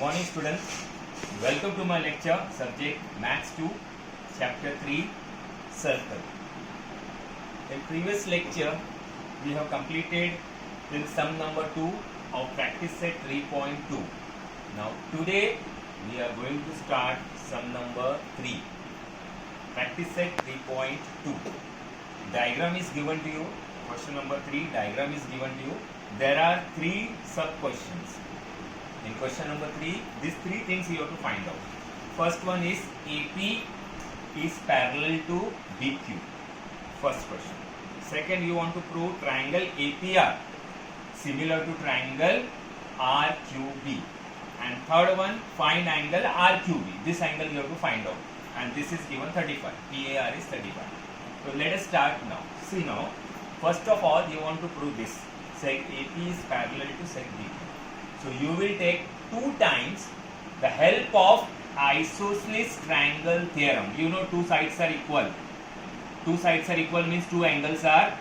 morning students, welcome to my lecture subject Maths 2 chapter 3 circle. In previous lecture we have completed till sum number 2 of practice set 3.2. Now today we are going to start sum number 3, practice set 3.2. Diagram is given to you. Question number 3, diagram is given to you. There are 3 sub questions. In question number 3, these 3 things you have to find out. First one is AP is parallel to BQ. First question. Second, you want to prove triangle APR similar to triangle RQB. And third one, find angle RQB. This angle you have to find out. And this is given 35. PAR is 35. So let us start now. See now. First of all, you want to prove this. Sec AP is parallel to sec BQ. So you will take 2 times the help of isosceles triangle theorem. You know 2 sides are equal. 2 sides are equal means 2 angles are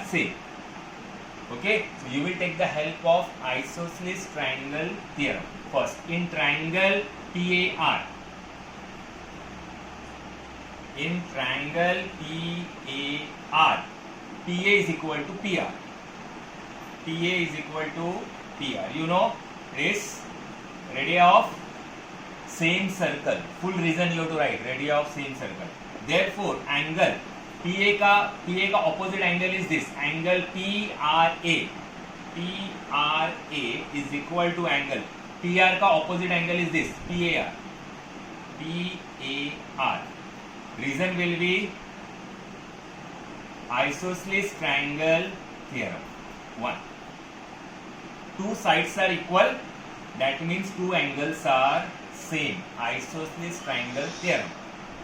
same. Okay. So you will take the help of isosceles triangle theorem. First, in triangle PAR. In triangle PAR, PA is equal to PR. PA is equal to PR. You know, is radii of same circle. Full reason you have to write radii of same circle. Therefore, angle PA का opposite angle is this. Angle PRA. PRA is equal to angle PR का opposite angle is this. PAR. PAR. Reason will be isosceles triangle theorem. 1. 2 sides are equal, that means 2 angles are same. Isosceles triangle theorem.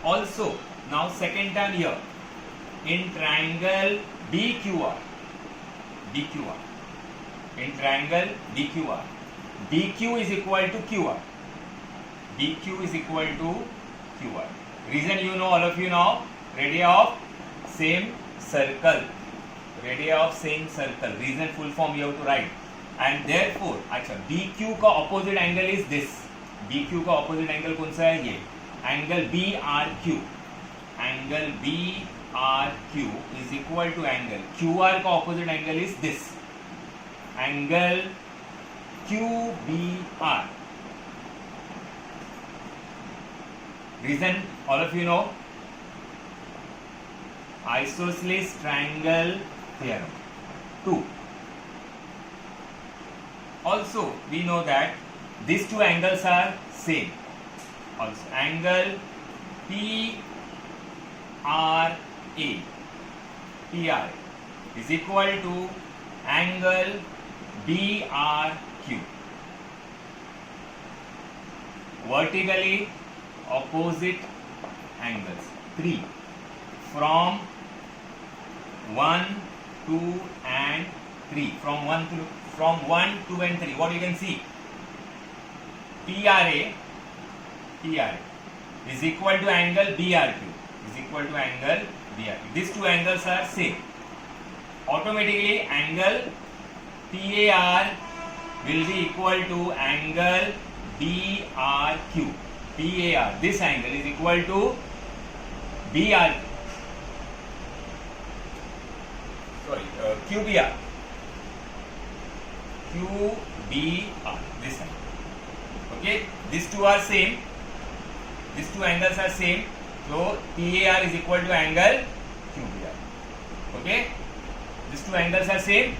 Also, now second term here, in triangle BQR. In triangle BQR, BQ is equal to QR. BQ is equal to QR. Reason you know, all of you know, radii of same circle. Radii of same circle. Reason full form you have to write. And therefore, अच्छा BQ का opposite angle is this. BQ का opposite angle कौन सा है ये? Angle BRQ. Angle BRQ is equal to angle QR का opposite angle is this. Angle QBR. Reason all of you know, isosceles triangle theorem. 2. Also, we know that these 2 angles are same. Also, angle PRA is equal to angle BRQ. Vertically opposite angles. 3. From 1, 2 and 3. From 1, 2 and 3. What you can see? PRA is equal to angle BRQ. Is equal to angle BRQ. These 2 angles are same. Automatically angle PAR will be equal to angle BRQ. PAR, this angle is equal to BRQ. QBR. QBR, this angle. Okay, these 2 are same. These 2 angles are same. So PAR is equal to angle QBR. Okay, these 2 angles are same,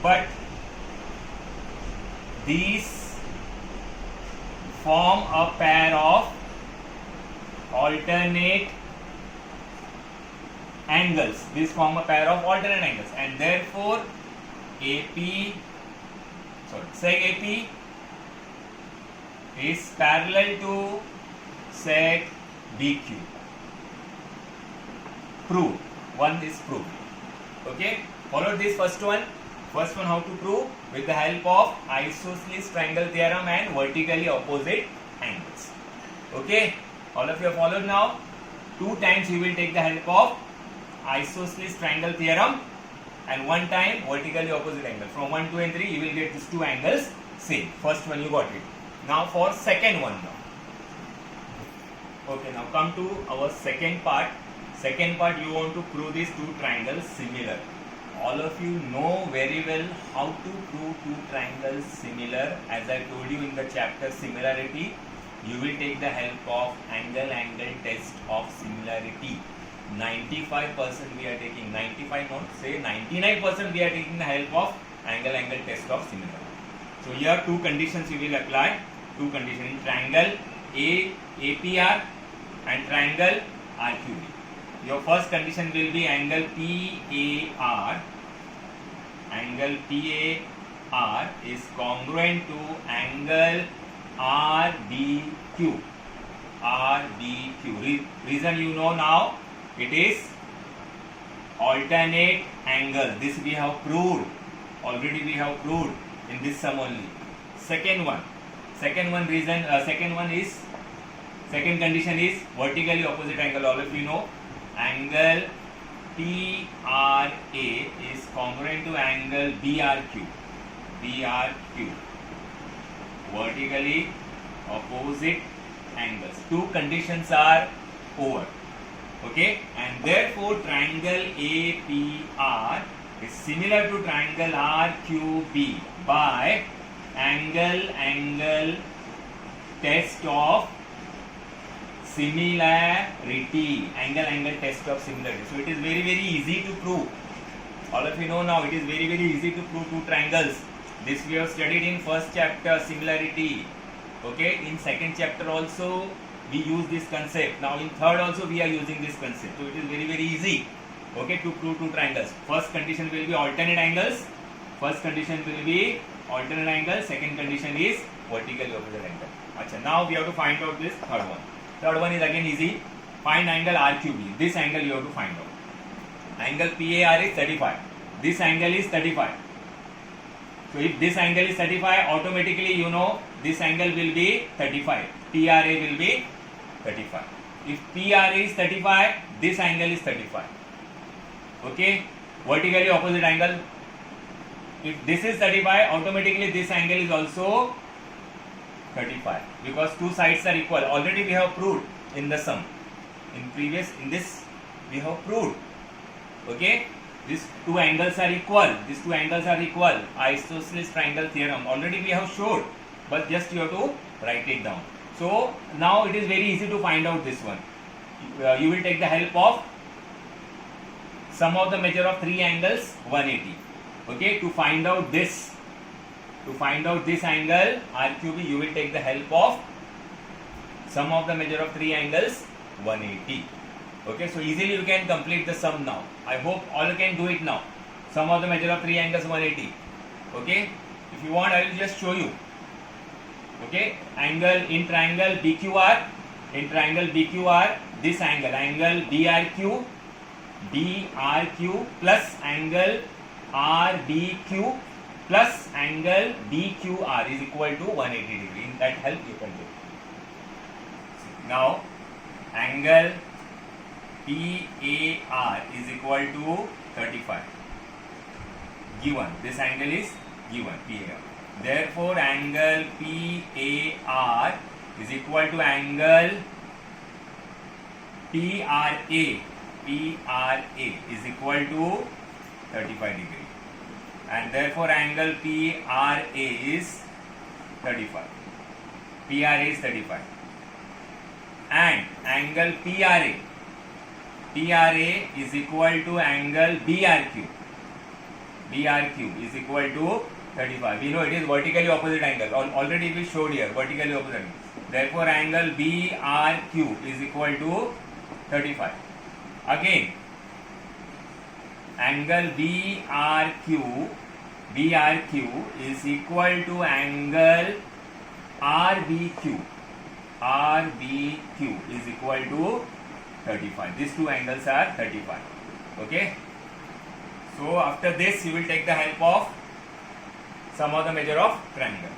but these form a pair of alternate angles. These form a pair of alternate angles, and therefore sec AP is parallel to sec BQ. Prove. One is proved. Okay. Follow this first one. First one, how to prove? With the help of isosceles triangle theorem and vertically opposite angles. Okay. All of you have followed now. 2 times you will take the help of isosceles triangle theorem and 1 time vertically opposite angle. From 1, 2 and 3 you will get these 2 angles same. First one you got it. Now for second one now. Okay, now come to our second part. Second part, you want to prove these two triangles similar. All of you know very well how to prove two triangles similar. As I told you in the chapter similarity, you will take the help of angle test of similarity. 95% we are taking, 95 not say 99% we are taking the help of angle test of similarity. So here two conditions you will apply. Two conditions in triangle APR and triangle RQB. Your first condition will be angle PAR. Angle PAR is congruent to angle RDQ. RDQ. Reason you know now, it is alternate angle. This we have proved. Already we have proved in this sum only. Second condition is vertically opposite angle. All of you know angle PRA is congruent to angle BRQ. Vertically opposite angles. Two conditions are over. Okay, and therefore triangle APR is similar to triangle RQB by angle test of similarity. Angle test of similarity. So it is very easy to prove. All of you know now it is very easy to prove two triangles. This we have studied in first chapter similarity. Okay, in second chapter also we use this concept. Now in third also we are using this concept. So it is very easy. Okay, to prove two triangles. First condition will be alternate angles. Second condition is vertically opposite angle. Achha, now we have to find out this third one. Third one is again easy. Find angle RQB. This angle you have to find out. Angle PAR is 35. This angle is 35. So if this angle is 35, automatically you know this angle will be 35. PRA will be 35. If PRA is 35, this angle is 35. Okay, vertically opposite angle. If this is 35, automatically this angle is also 35 because two sides are equal. Already we have proved in the sum. In this we have proved. Okay, these two angles are equal. Isosceles triangle theorem. Already we have showed, but just you have to write it down. So now it is very easy to find out this one. You will take the help of sum of the measure of three angles 180. Okay, to find out this angle RQB, you will take the help of sum of the measure of three angles 180. Okay, so easily you can complete the sum now. I hope all can do it now. Sum of the measure of three angles 180. Okay, if you want I will just show you. Okay, angle in triangle BQR, this angle BRQ plus angle RDQ plus angle BQR is equal to 180 degree. In that help you can do. Now angle PAR is equal to 35. Given this angle is given PAR. Therefore angle PAR is equal to angle PRA is equal to 35 degree. And therefore angle PRA is 35. And angle PRA is equal to angle BRQ is equal to 35. We know it is vertically opposite angle. Already we showed here vertically opposite angle. Therefore angle BRQ is equal to 35. Again angle BRQ is equal to angle RBQ is equal to 35. These two angles are 35. Okay, so after this you will take the help of sum of the measure of triangle.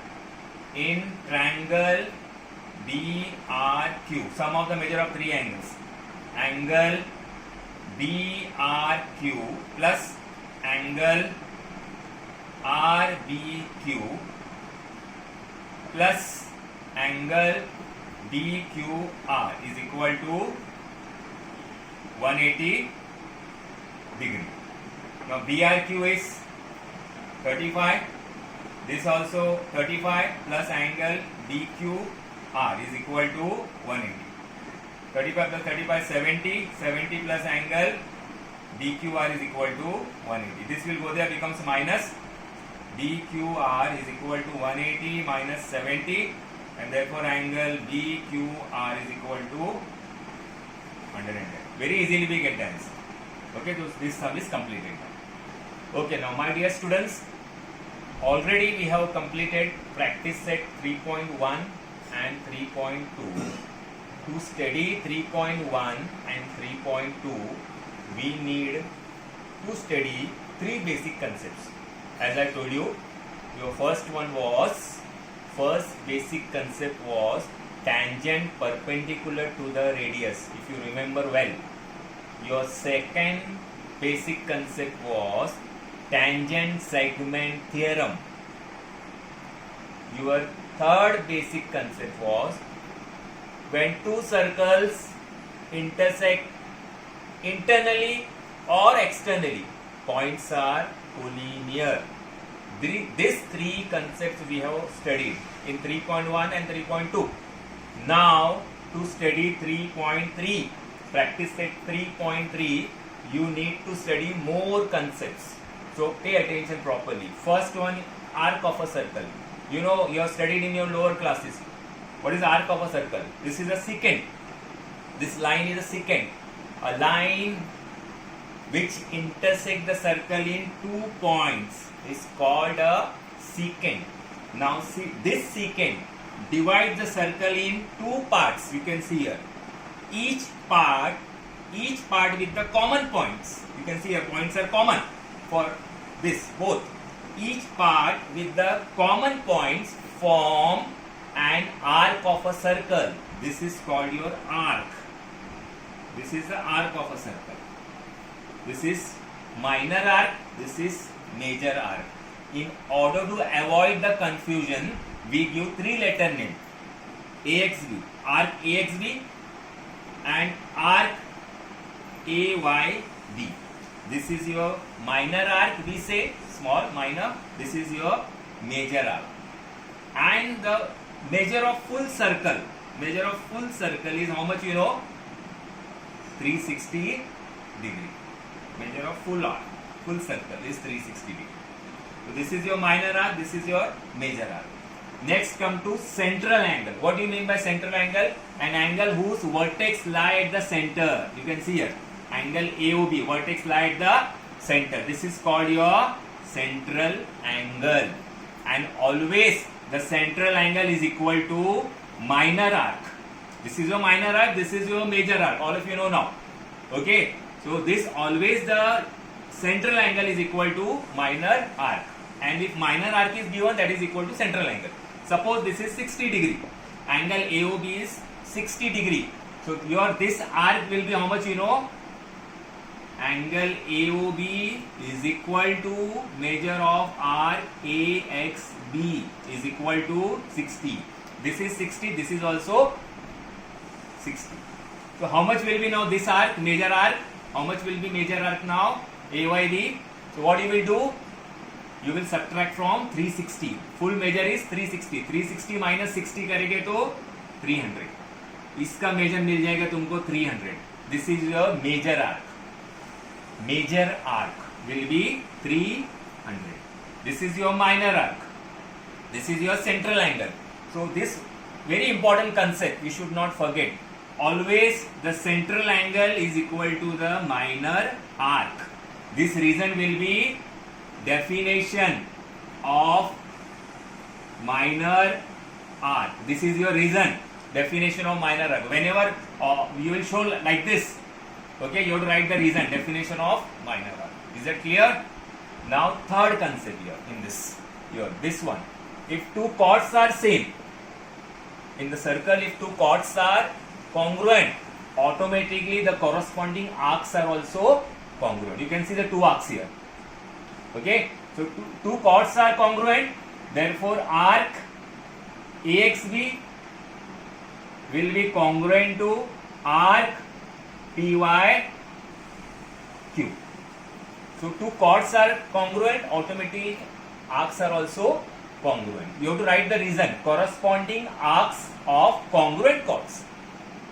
In triangle BRQ, sum of the measure of three angles. Angle BRQ plus angle RBQ plus angle DQR is equal to 180 degree. Now BRQ is 35. This also 35 plus angle DQR is equal to 180. 35 plus 35 70. 70 plus angle DQR is equal to 180. This will go there, becomes minus. DQR is equal to 180 minus 70, and therefore angle BQR is equal to 110. Very easily we get the answer. Okay, so this sum is completed. Okay, now my dear students, already we have completed practice set 3.1 and 3.2. To study 3.1 and 3.2, we need to study three basic concepts. As I told you, your first basic concept was tangent perpendicular to the radius, if you remember well. Your second basic concept was tangent segment theorem. Your third basic concept was when two circles intersect internally or externally, points are collinear. These three concepts we have studied in 3.1 and 3.2. Now to study 3.3, practice set 3.3, you need to study more concepts. So pay attention properly. First one, arc of a circle. You know, you have studied in your lower classes. What is arc of a circle? This is a secant. This line is a secant. A line which intersect the circle in 2 points is called a secant. Now see, this secant divides the circle in 2 parts. You can see here. Each part with the common points. You can see here points are common for this both. Each part with the common points form an arc of a circle. This is called your arc. This is the arc of a circle. This is minor arc, this is major arc. In order to avoid the confusion, we give 3-letter name. AXB, arc AXB and arc AYB. This is your minor arc, we say, small, minor. This is your major arc. And the measure of full circle is how much you know? 360 degree. Measure of full circle is 360 degree. So this is your minor arc, this is your major arc. Next come to central angle. What do you mean by central angle? An angle whose vertex lie at the center. You can see here. Angle AOB, vertex lie at the center. This is called your central angle. And always the central angle is equal to minor arc. This is your minor arc, this is your major arc. All of you know now. Okay. So this always the central angle is equal to minor arc. And if minor arc is given, that is equal to central angle. Suppose this is 60 degree. Angle AOB is 60 degree. So your this arc will be how much you know? Angle AOB is equal to measure of arc AXB is equal to 60. This is 60, this is also 60. So how much will be now this arc, major arc? How much will be major arc now? AYB. So what you will do? You will subtract from 360. Full measure is 360. 360 minus 60 करेंगे तो 300. इसका measure मिल जाएगा तुमको 300. This is your major arc. Major arc will be 300. This is your minor arc. This is your central angle. So this very important concept you should not forget. Always the central angle is equal to the minor arc. This reason will be definition of minor arc. This is your reason. Definition of minor arc. Whenever you will show like this, okay, you have to write the reason. Definition of minor arc. Is that clear? Now third concept here in this. Here, this one. If two chords are same in the circle, if two chords are congruent, automatically the corresponding arcs are also congruent. You can see the two arcs here. Okay, so two chords are congruent, therefore arc AXB will be congruent to arc PYQ. So two chords are congruent, automatically arcs are also congruent. You have to write the reason. Corresponding arcs of congruent chords.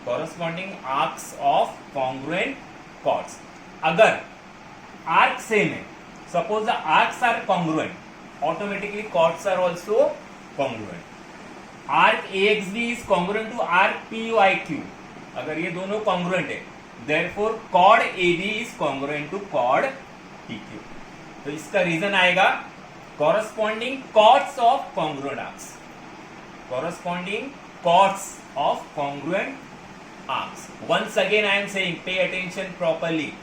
Corresponding arcs of congruent chords. अगर arc same है, suppose the arcs are congruent, automatically chords are also congruent. Arc AXB is congruent to arc PYQ. अगर ये दोनों congruent है, therefore chord AB is congruent to chord PQ. तो इसका reason आएगा corresponding chords of congruent arcs. Corresponding chords of congruent arcs. Once again I am saying, pay attention properly.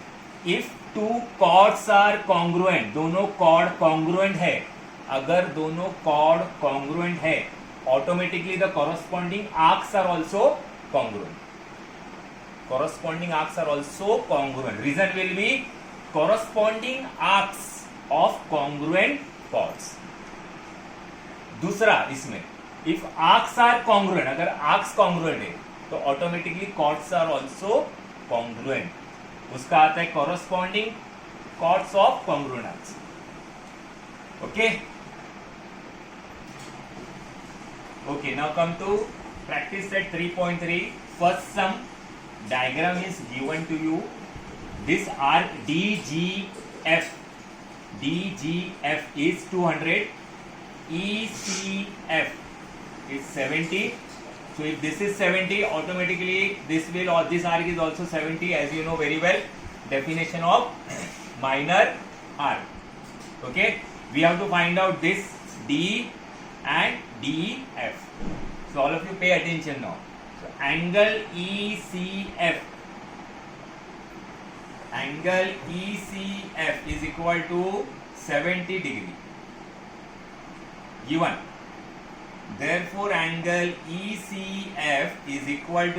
If two chords are congruent, दोनों chord congruent है, अगर दोनों chord congruent है, automatically the corresponding arcs are also congruent. Corresponding arcs are also congruent. Reason will be corresponding arcs of congruent chords. दूसरा इसमें, if arcs are congruent, अगर arcs congruent है, तो automatically chords are also congruent. उसका आता है corresponding chords of congruent arcs. Okay. Okay, now come to practice set 3.3. First sum diagram is given to you. This arc DGF is 200, ECF is 70. So if this is 70, automatically this arc is also 70, as you know very well. Definition of minor arc. Okay, we have to find out this D and DF. So all of you pay attention now. So angle ECF is equal to 70 degree. Given. Therefore angle ECF is equal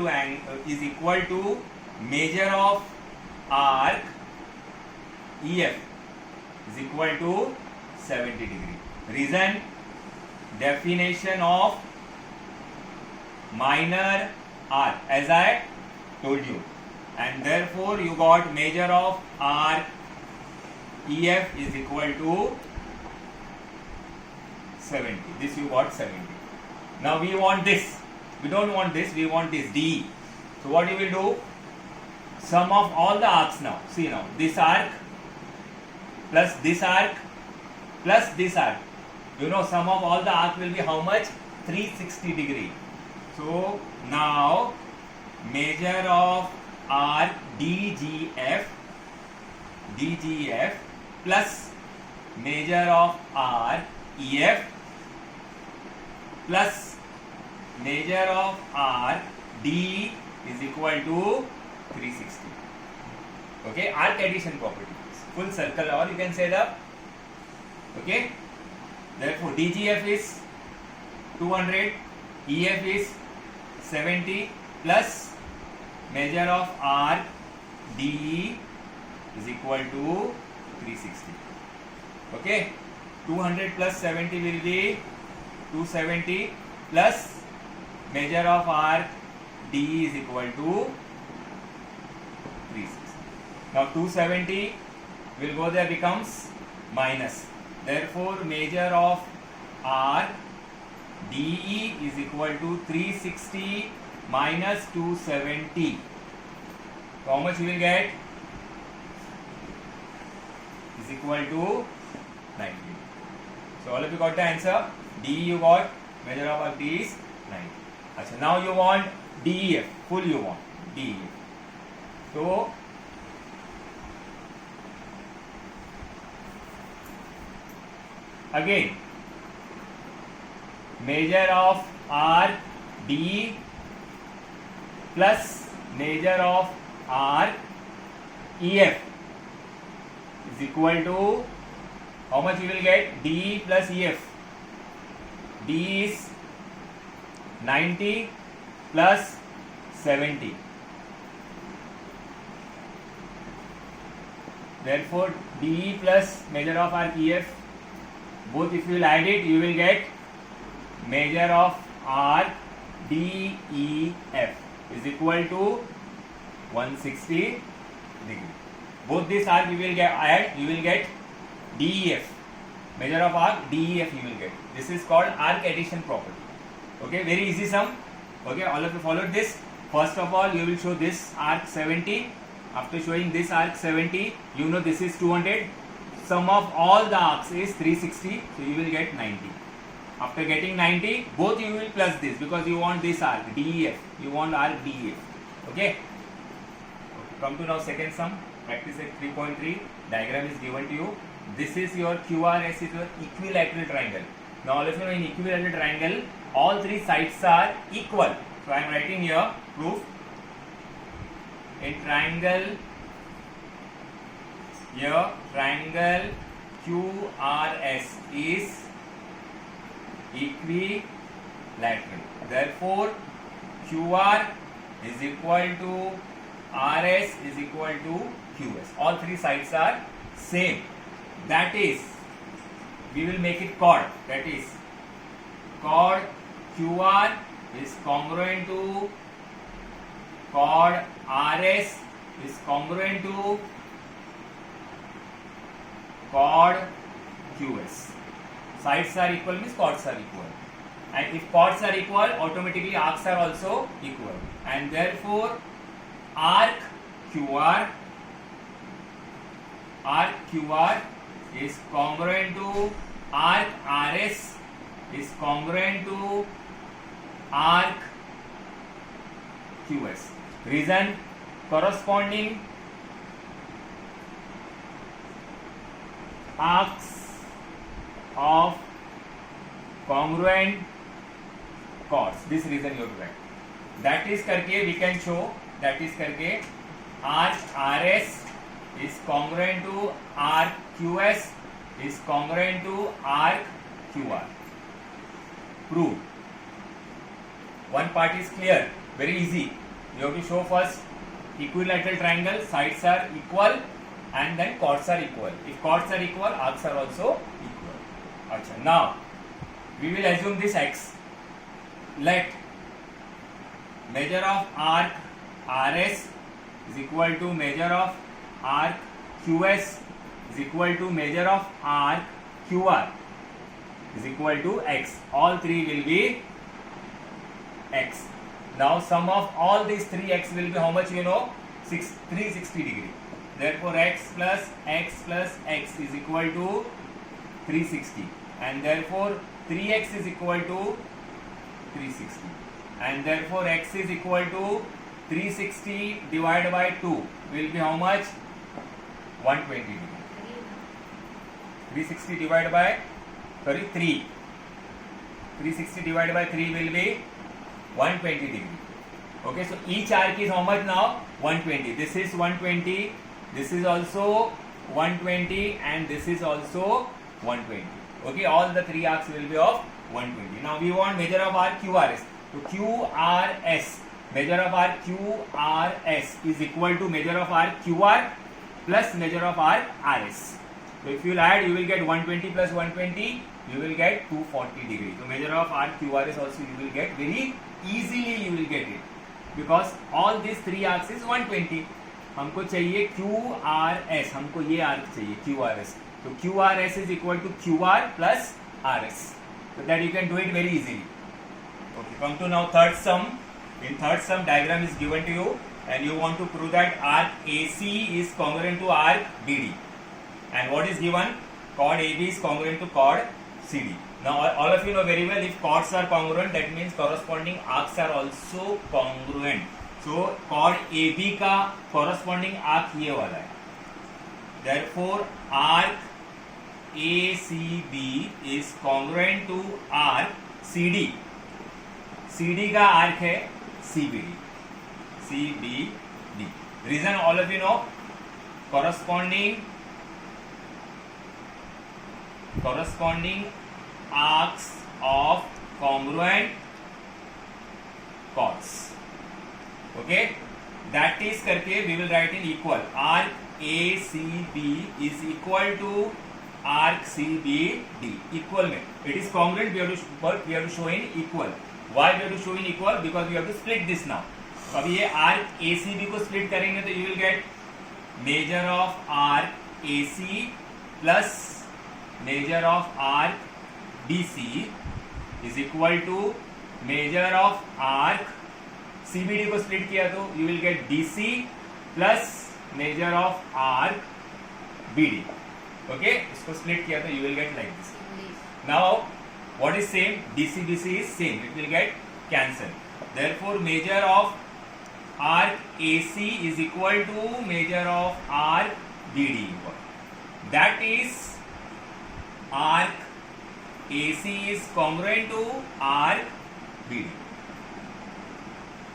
to measure of arc EF is equal to 70 degree. Reason, definition of minor arc, as I told you, and therefore you got measure of arc EF is equal to 70. This you got 70. Now we want this. We don't want this. We want this D. So what you will do? Sum of all the arcs now. See now. This arc plus this arc plus this arc. You know sum of all the arc will be how much? 360 degree. So now measure of arc DGF plus measure of arc EF plus measure of arc D is equal to 360. Okay, arc addition property. Full circle, or you can say the. Okay, therefore DGF is 200, EF is 70 plus measure of arc DE is equal to 360. Okay, 200 plus 70 will be 270 plus measure of arc DE is equal to 360. Now 270 will go there, becomes minus. Therefore measure of arc DE is equal to 360 minus 270. So how much you will get? Is equal to 90. So all of you got the answer. DE you got, measure of arc D is 90. Achha, now you want DEF, full you want DEF. So again measure of arc D plus measure of arc EF is equal to how much you will get? D plus EF. D is 90 plus 70. Therefore D plus measure of arc EF, both if you will add it, you will get measure of arc DEF is equal to 160 degree. Both this arc you will get DEF. Measure of arc DEF you will get. This is called arc addition property. Okay, very easy sum. Okay, all of you followed this. First of all, you will show this arc 70. After showing this arc 70, you know this is 200. Sum of all the arcs is 360, so you will get 90. After getting 90, both you will plus this because you want this arc DEF. You want arc DEF. Okay. Come to now second sum. Practice at 3.3. Diagram is given to you. This is your QRS is your equilateral triangle. Now all of you know in equilateral triangle, all three sides are equal. So I am writing here proof. In triangle, here triangle QRS is equilateral. Therefore, QR is equal to RS is equal to QS. All three sides are same. That is, we will make it chord. That is, chord QR is congruent to chord RS is congruent to chord QS. Sides are equal means chords are equal. And if chords are equal, automatically arcs are also equal. And therefore, arc QR is congruent to arc RS is congruent to arc QS. Reason, corresponding arcs of congruent chords. This reason you have to write. That is करके we can show. That is करके arc RS is congruent to arc QS is congruent to arc QR. Prove. One part is clear, very easy. You have to show first equilateral triangle, sides are equal and then chords are equal. If chords are equal, arcs are also equal. Achha. Now, we will assume this x. Let measure of arc RS is equal to measure of arc QS is equal to measure of arc QR is equal to x. All three will be x. Now sum of all these three x will be how much you know? 360 degree. Therefore x plus x is equal to 360 and therefore 3x is equal to 360 and therefore x is equal to 360 divided by 2 will be how much? 120 degree. 360 divided by 3. 360 divided by 3 will be 120 degree. Okay, so each arc is how much now? 120. This is 120. This is also 120 and this is also 120. Okay, all the three arcs will be of 120. Now we want measure of arc QRS. So QRS, measure of arc QRS is equal to measure of arc QR plus measure of arc RS. So if you will add, you will get 120 plus 120, you will get 240 degree. So measure of arc QRS also you will get very easily, you will get it because all these three arcs is 120. हमको चाहिए QRS, हमको ये arc चाहिए QRS. So QRS is equal to QR plus RS. So that you can do it very easily. Okay, come to now third sum. In third sum, diagram is given to you and you want to prove that arc AC is congruent to arc BD. And what is given? Chord AB is congruent to chord CD. Now all of you know very well, if chords are congruent, that means corresponding arcs are also congruent. So chord AB का corresponding arc ये वाला है. Therefore arc ACB is congruent to arc CD. CD का arc है CBD. CBD. Reason all of you know, corresponding arcs of congruent chords. Okay, that is करके we will write in equal. Arc ACB is equal to arc CBD. Equal में it is congruent, we have to show in equal. Why we have to show in equal? Because we have to split this now. तो अभी ये arc ACB को split करेंगे तो you will get measure of arc AC plus measure of arc BC is equal to measure of arc CBD को split किया तो you will get BC plus measure of arc BD. Okay, इसको split किया तो you will get like this. Now what is same? DC BC is same. It will get cancelled. Therefore, measure of arc AC is equal to measure of arc BD. That is, arc AC is congruent to arc BD.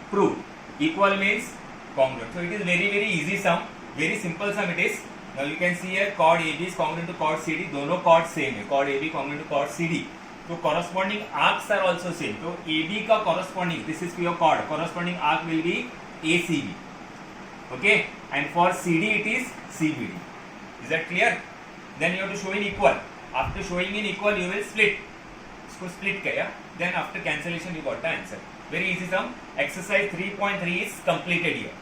Prove. Equal means congruent. So it is very easy sum. Very simple sum it is. Now you can see here chord AB is congruent to chord CD. दोनों chord same है. Chord AB congruent to chord CD. तो corresponding arcs are also same. तो AB का corresponding, this is your chord, corresponding arc will be ACB. Okay, and for CD it is CBD. Is that clear? Then you have to show in equal. After showing in equal, you will split. इसको split किया. Then after cancellation you got the answer. Very easy sum. Exercise 3.3 is completed here.